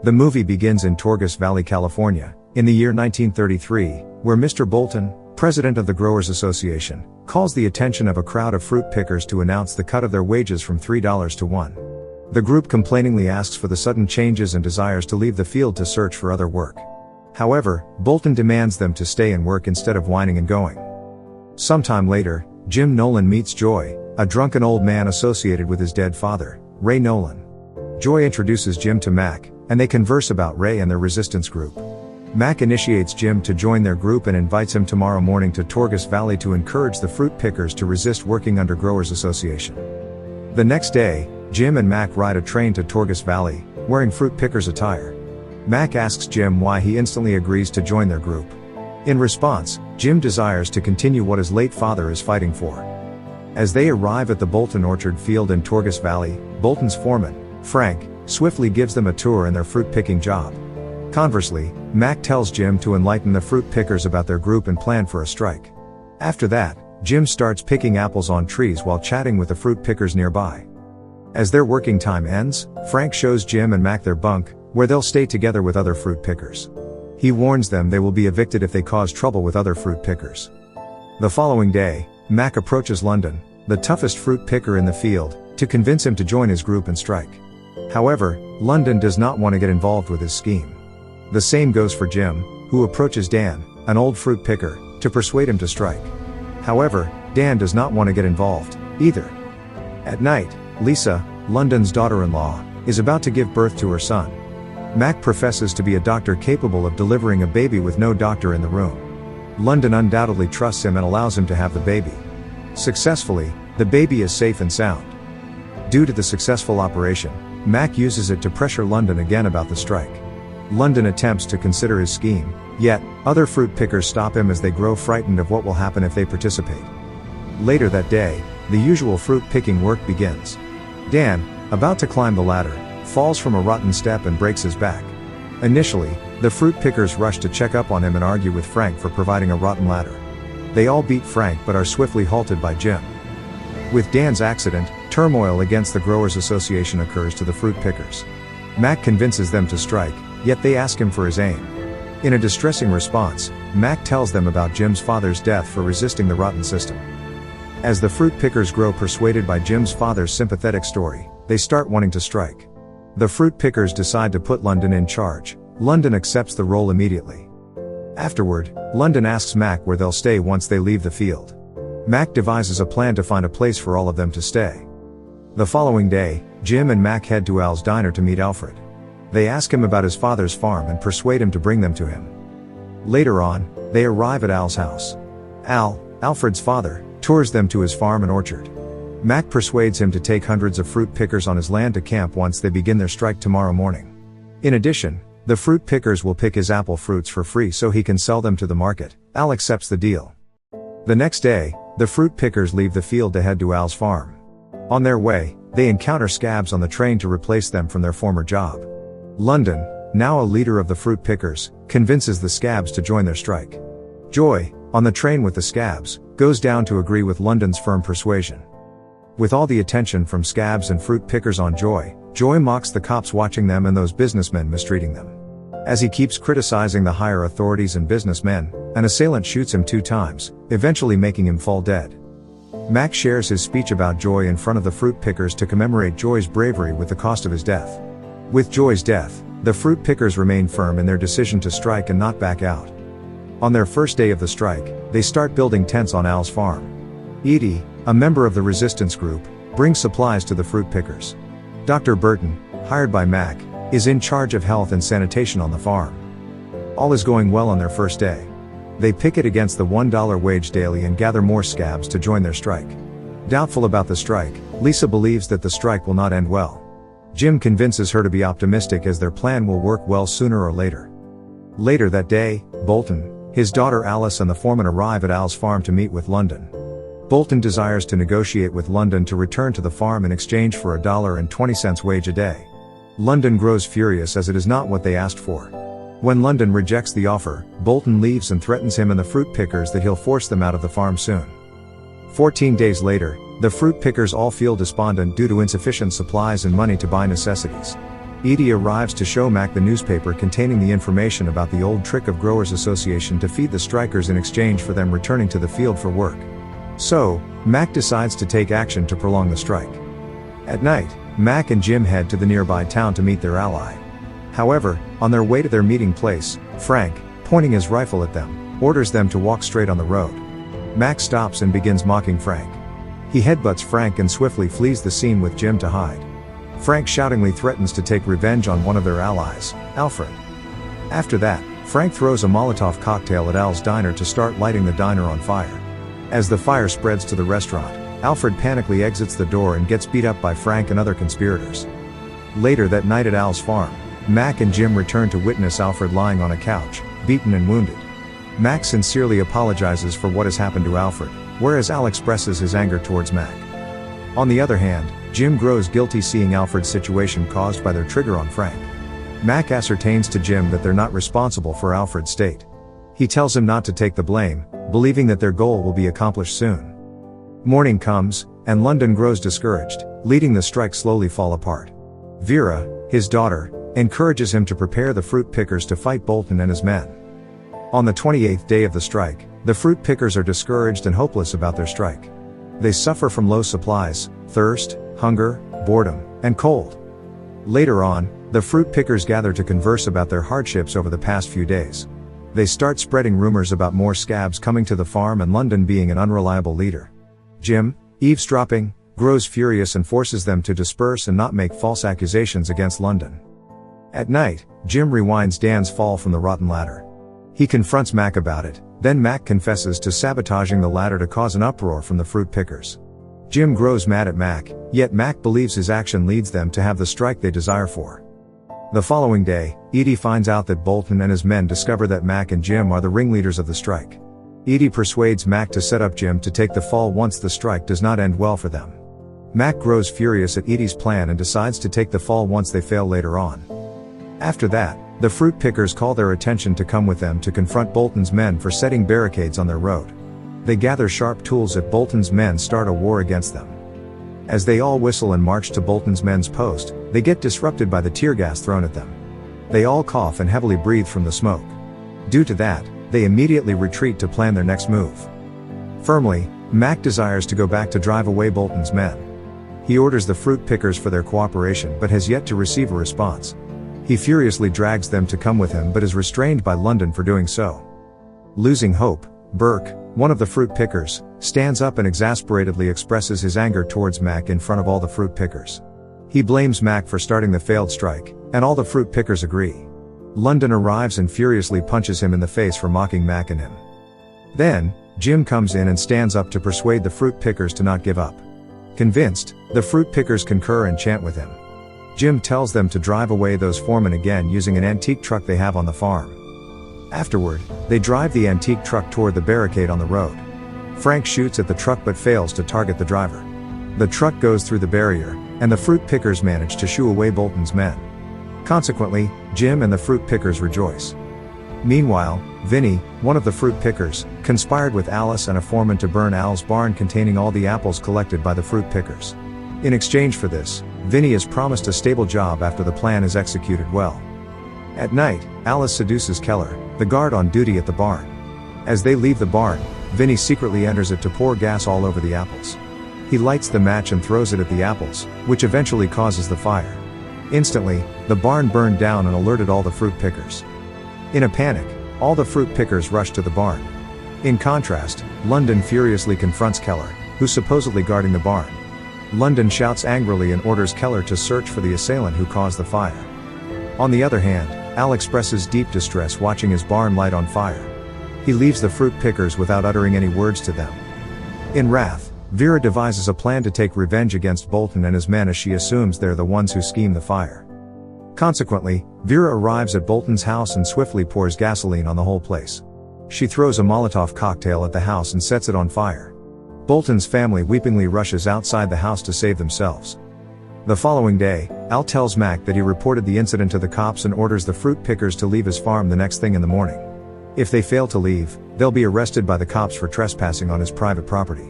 The movie begins in Torgus Valley, California, in the year 1933, where Mr. Bolton, president of the Growers Association, calls the attention of a crowd of fruit pickers to announce the cut of their wages from $3 to $1. The group complainingly asks for the sudden changes and desires to leave the field to search for other work. However, Bolton demands them to stay and work instead of whining and going. Sometime later, Jim Nolan meets Joy, a drunken old man associated with his dead father, Ray Nolan. Joy introduces Jim to Mac, and they converse about Ray and their resistance group. Mac initiates Jim to join their group and invites him tomorrow morning to Torgus Valley to encourage the fruit pickers to resist working under Growers Association. The next day, Jim and Mac ride a train to Torgus Valley, wearing fruit pickers attire. Mac asks Jim why he instantly agrees to join their group. In response, Jim desires to continue what his late father is fighting for. As they arrive at the Bolton orchard field in Torgus Valley, Bolton's foreman, Frank, swiftly gives them a tour in their fruit picking job. Conversely, Mac tells Jim to enlighten the fruit pickers about their group and plan for a strike. After that, Jim starts picking apples on trees while chatting with the fruit pickers nearby. As their working time ends, Frank shows Jim and Mac their bunk, where they'll stay together with other fruit pickers. He warns them they will be evicted if they cause trouble with other fruit pickers. The following day, Mac approaches London, the toughest fruit picker in the field, to convince him to join his group and strike. However, London does not want to get involved with his scheme. The same goes for Jim, who approaches Dan, an old fruit picker, to persuade him to strike. However, Dan does not want to get involved, either. At night, Lisa, London's daughter-in-law, is about to give birth to her son. Mac professes to be a doctor capable of delivering a baby with no doctor in the room. London undoubtedly trusts him and allows him to have the baby. Successfully, the baby is safe and sound. Due to the successful operation, Mac uses it to pressure London again about the strike. London attempts to consider his scheme, yet, other fruit pickers stop him as they grow frightened of what will happen if they participate. Later that day, the usual fruit picking work begins. Dan, about to climb the ladder, falls from a rotten step and breaks his back. Initially, the fruit pickers rush to check up on him and argue with Frank for providing a rotten ladder. They all beat Frank but are swiftly halted by Jim. With Dan's accident, turmoil against the Growers Association occurs to the fruit pickers. Mac convinces them to strike, yet they ask him for his aim. In a distressing response, Mac tells them about Jim's father's death for resisting the rotten system. As the fruit pickers grow persuaded by Jim's father's sympathetic story, they start wanting to strike. The fruit pickers decide to put London in charge. London accepts the role immediately. Afterward, London asks Mac where they'll stay once they leave the field. Mac devises a plan to find a place for all of them to stay. The following day, Jim and Mac head to Al's diner to meet Alfred. They ask him about his father's farm and persuade him to bring them to him. Later on, they arrive at Al's house. Al, Alfred's father, tours them to his farm and orchard. Mac persuades him to take hundreds of fruit pickers on his land to camp once they begin their strike tomorrow morning. In addition, the fruit pickers will pick his apple fruits for free so he can sell them to the market. Al accepts the deal. The next day, the fruit pickers leave the field to head to Al's farm. On their way, they encounter scabs on the train to replace them from their former job. London, now a leader of the fruit pickers, convinces the scabs to join their strike. Joy, on the train with the scabs, goes down to agree with London's firm persuasion. With all the attention from scabs and fruit pickers on Joy, Joy mocks the cops watching them and those businessmen mistreating them. As he keeps criticizing the higher authorities and businessmen, an assailant shoots him 2 times, eventually making him fall dead. Mac shares his speech about Joy in front of the fruit pickers to commemorate Joy's bravery with the cost of his death. With Joy's death, the fruit pickers remain firm in their decision to strike and not back out. On their first day of the strike, they start building tents on Al's farm. Edie, a member of the resistance group, brings supplies to the fruit pickers. Dr. Burton, hired by Mac, is in charge of health and sanitation on the farm. All is going well on their first day. They picket against the $1 wage daily and gather more scabs to join their strike. Doubtful about the strike, Lisa believes that the strike will not end well. Jim convinces her to be optimistic as their plan will work well sooner or later. Later that day, Bolton, his daughter Alice and the foreman arrive at Al's farm to meet with London. Bolton desires to negotiate with London to return to the farm in exchange for $1.20 wage a day. London grows furious as it is not what they asked for. When London rejects the offer, Bolton leaves and threatens him and the fruit pickers that he'll force them out of the farm soon. 14 days later, the fruit pickers all feel despondent due to insufficient supplies and money to buy necessities. Edie arrives to show Mac the newspaper containing the information about the old trick of Growers Association to feed the strikers in exchange for them returning to the field for work. So, Mac decides to take action to prolong the strike. At night, Mac and Jim head to the nearby town to meet their ally. However, on their way to their meeting place, Frank, pointing his rifle at them, orders them to walk straight on the road. Mac stops and begins mocking Frank. He headbutts Frank and swiftly flees the scene with Jim to hide. Frank shoutingly threatens to take revenge on one of their allies, Alfred. After that, Frank throws a Molotov cocktail at Al's diner to start lighting the diner on fire. As the fire spreads to the restaurant, Alfred panically exits the door and gets beat up by Frank and other conspirators. Later that night at Al's farm, Mac and Jim return to witness Alfred lying on a couch, beaten and wounded. Mac sincerely apologizes for what has happened to Alfred, whereas Al expresses his anger towards Mac. On the other hand, Jim grows guilty seeing Alfred's situation caused by their trigger on Frank. Mac ascertains to Jim that they're not responsible for Alfred's state. He tells him not to take the blame, believing that their goal will be accomplished soon. Morning comes, and London grows discouraged, letting the strike slowly fall apart. Vera, his daughter, encourages him to prepare the fruit pickers to fight Bolton and his men. On the 28th day of the strike, the fruit pickers are discouraged and hopeless about their strike. They suffer from low supplies, thirst, hunger, boredom, and cold. Later on, the fruit pickers gather to converse about their hardships over the past few days. They start spreading rumors about more scabs coming to the farm and London being an unreliable leader. Jim, eavesdropping, grows furious and forces them to disperse and not make false accusations against London. At night, Jim rewinds Dan's fall from the rotten ladder. He confronts Mac about it, then Mac confesses to sabotaging the ladder to cause an uproar from the fruit pickers. Jim grows mad at Mac, yet Mac believes his action leads them to have the strike they desire for. The following day, Edie finds out that Bolton and his men discover that Mac and Jim are the ringleaders of the strike. Edie persuades Mac to set up Jim to take the fall once the strike does not end well for them. Mac grows furious at Edie's plan and decides to take the fall once they fail later on. After that, the fruit pickers call their attention to come with them to confront Bolton's men for setting barricades on their road. They gather sharp tools at Bolton's men start a war against them. As they all whistle and march to Bolton's men's post, they get disrupted by the tear gas thrown at them. They all cough and heavily breathe from the smoke. Due to that, they immediately retreat to plan their next move. Firmly, Mac desires to go back to drive away Bolton's men. He orders the fruit pickers for their cooperation but has yet to receive a response. He furiously drags them to come with him but is restrained by London for doing so. Losing hope, Burke, one of the fruit pickers, stands up and exasperatedly expresses his anger towards Mac in front of all the fruit pickers. He blames Mac for starting the failed strike, and all the fruit pickers agree. London arrives and furiously punches him in the face for mocking Mac and him. Then, Jim comes in and stands up to persuade the fruit pickers to not give up. Convinced, the fruit pickers concur and chant with him. Jim tells them to drive away those foremen again using an antique truck they have on the farm. Afterward, they drive the antique truck toward the barricade on the road. Frank shoots at the truck but fails to target the driver. The truck goes through the barrier, and the fruit pickers manage to shoo away Bolton's men. Consequently, Jim and the fruit pickers rejoice. Meanwhile, Vinny, one of the fruit pickers, conspired with Alice and a foreman to burn Al's barn containing all the apples collected by the fruit pickers. In exchange for this, Vinny is promised a stable job after the plan is executed well. At night, Alice seduces Keller, the guard on duty at the barn. As they leave the barn, Vinny secretly enters it to pour gas all over the apples. He lights the match and throws it at the apples, which eventually causes the fire. Instantly, the barn burned down and alerted all the fruit pickers. In a panic, all the fruit pickers rush to the barn. In contrast, London furiously confronts Keller, who's supposedly guarding the barn. London shouts angrily and orders Keller to search for the assailant who caused the fire. On the other hand, Al expresses deep distress watching his barn light on fire. He leaves the fruit pickers without uttering any words to them. In wrath, Vera devises a plan to take revenge against Bolton and his men as she assumes they're the ones who schemed the fire. Consequently, Vera arrives at Bolton's house and swiftly pours gasoline on the whole place. She throws a Molotov cocktail at the house and sets it on fire. Bolton's family weepingly rushes outside the house to save themselves. The following day, Al tells Mac that he reported the incident to the cops and orders the fruit pickers to leave his farm the next thing in the morning. If they fail to leave, they'll be arrested by the cops for trespassing on his private property.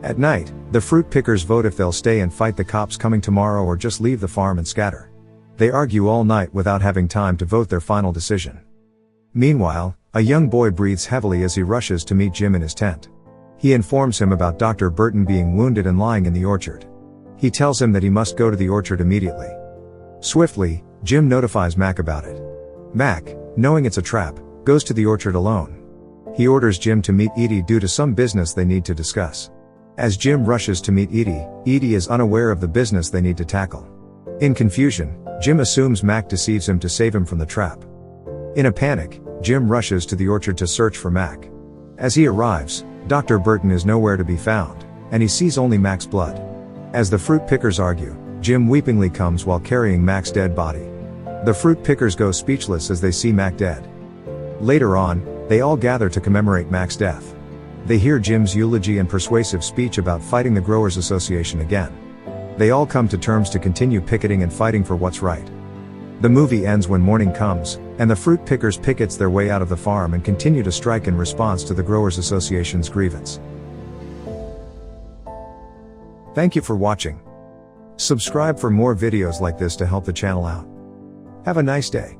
At night, the fruit pickers vote if they'll stay and fight the cops coming tomorrow or just leave the farm and scatter. They argue all night without having time to vote their final decision. Meanwhile, a young boy breathes heavily as he rushes to meet Jim in his tent. He informs him about Dr. Burton being wounded and lying in the orchard. He tells him that he must go to the orchard immediately. Swiftly, Jim notifies Mac about it. Mac, knowing it's a trap, goes to the orchard alone. He orders Jim to meet Edie due to some business they need to discuss. As Jim rushes to meet Edie, Edie is unaware of the business they need to tackle. In confusion, Jim assumes Mac deceives him to save him from the trap. In a panic, Jim rushes to the orchard to search for Mac. As he arrives, Dr. Burton is nowhere to be found, and he sees only Mac's blood. As the fruit pickers argue, Jim weepingly comes while carrying Mac's dead body. The fruit pickers go speechless as they see Mac dead. Later on, they all gather to commemorate Mac's death. They hear Jim's eulogy and persuasive speech about fighting the Growers Association again. They all come to terms to continue picketing and fighting for what's right. The movie ends when morning comes, and the fruit pickers pickets their way out of the farm and continue to strike in response to the Growers Association's grievance. Thank you for watching. Subscribe for more videos like this to help the channel out. Have a nice day.